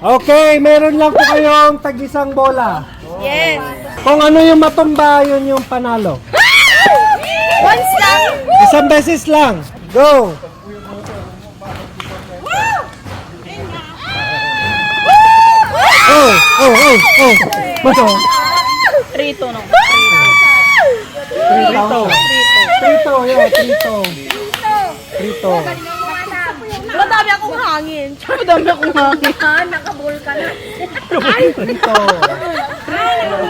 Okay, meron lang po kayong tag-isang bola. Yes. Kung ano yung matumba, yun yung panalo. Once lang. Isang beses lang. Go! Oh! Bato? Trito, no? Trito, yeah, trito. Madami akong hangin. Madami akong hangin. Nakabul ka na. Trito.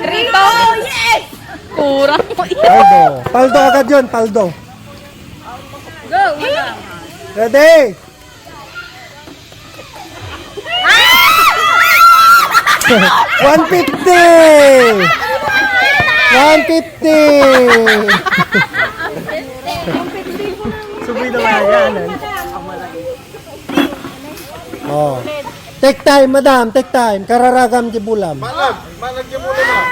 Trito! Yes! Kurang mo. Paldo. Paldo agad yun, paldo. Go! Madam. Ready? $150! Subay na yan. Oh. Take time, madam. Take time. Kararagam di bulam. Malag yung muna na.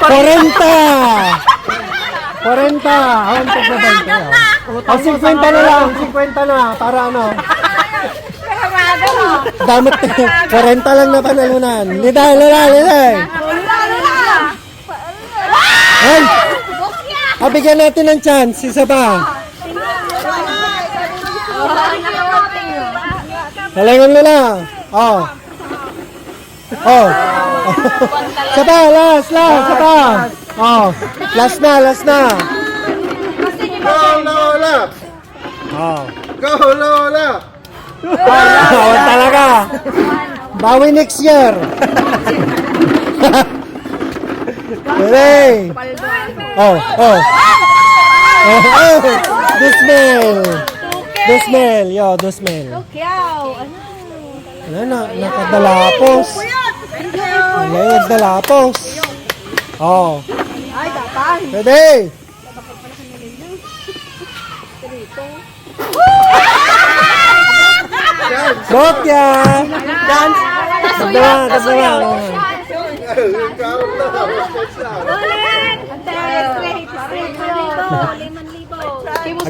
40! Awan pa ba ba? 50 na lang. 50 na. Para ano? Damot 40 lang na panalunan. Liday. Ay! Bigyan natin ng chance. Isa pa. Talangan mo lang. Oh. Isa pa. Last. Isa pa. Oh. Last na. Go, Lola! Oh. Go, Lola! Awan talaga. Bawi next year. Ready? Oh. Dusmel. Yo, Dusmel. Ano na, nakadalapos. Nakadalapos. Oh. Ready? Bokya! Dagdagan.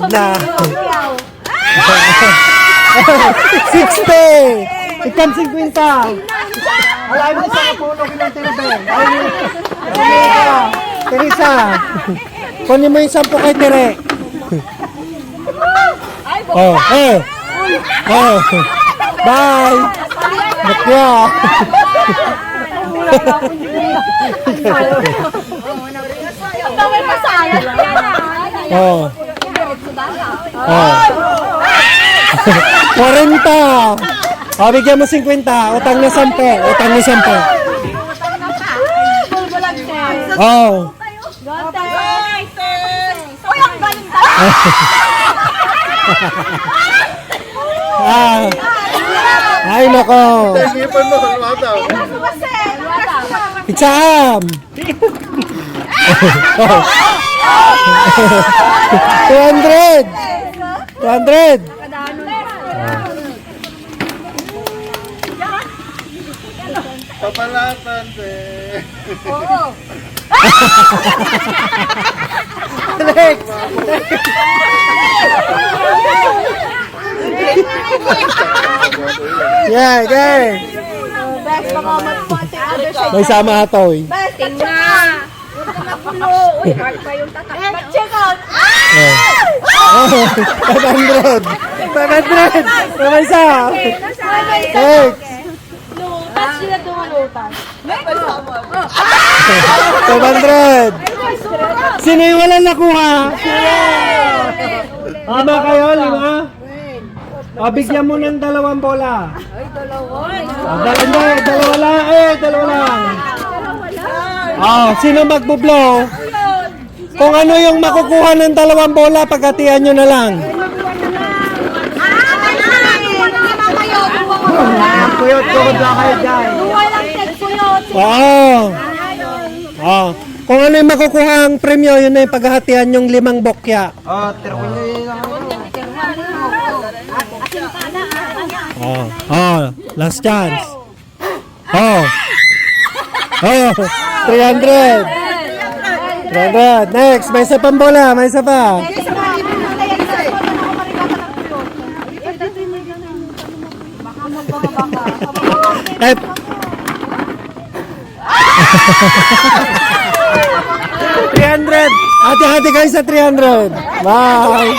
Agna. 60! Ikam 50! Alay mo sa kapuno kilang tinabeng. Teresa! Kunin mo yung 10 kay Tere. Oh. Bye! Bokya! Oh. 40! Bigyan mo 50. Utang na 10. Oh. Ay, nako. Ipan mo, lumataw. Pitsam! 200! Papalatan, Next! Yeah, okay. May sama atoy. Tingnan. Uy, hard pa yung tatak. Check out. 500! May isa! Next! Lutas sila dumulutas. 500! Sino yung walang nakuha? Lima kayo, lima? Bigyan mo ng 2 bola. Dalawa lang. Sino magbublow? Kung ano yung makukuha ng 2 bola, paghatian nyo na lang. Kuyot lang kayo dyan. Kung ano yung makukuha ang premyo, yun na yung paghahatian yung 5 bokya. Last chance. 300. Next, may isa pang bola, may isa pa. Eh. 300. Hati-hati kayo sa 300. Bye.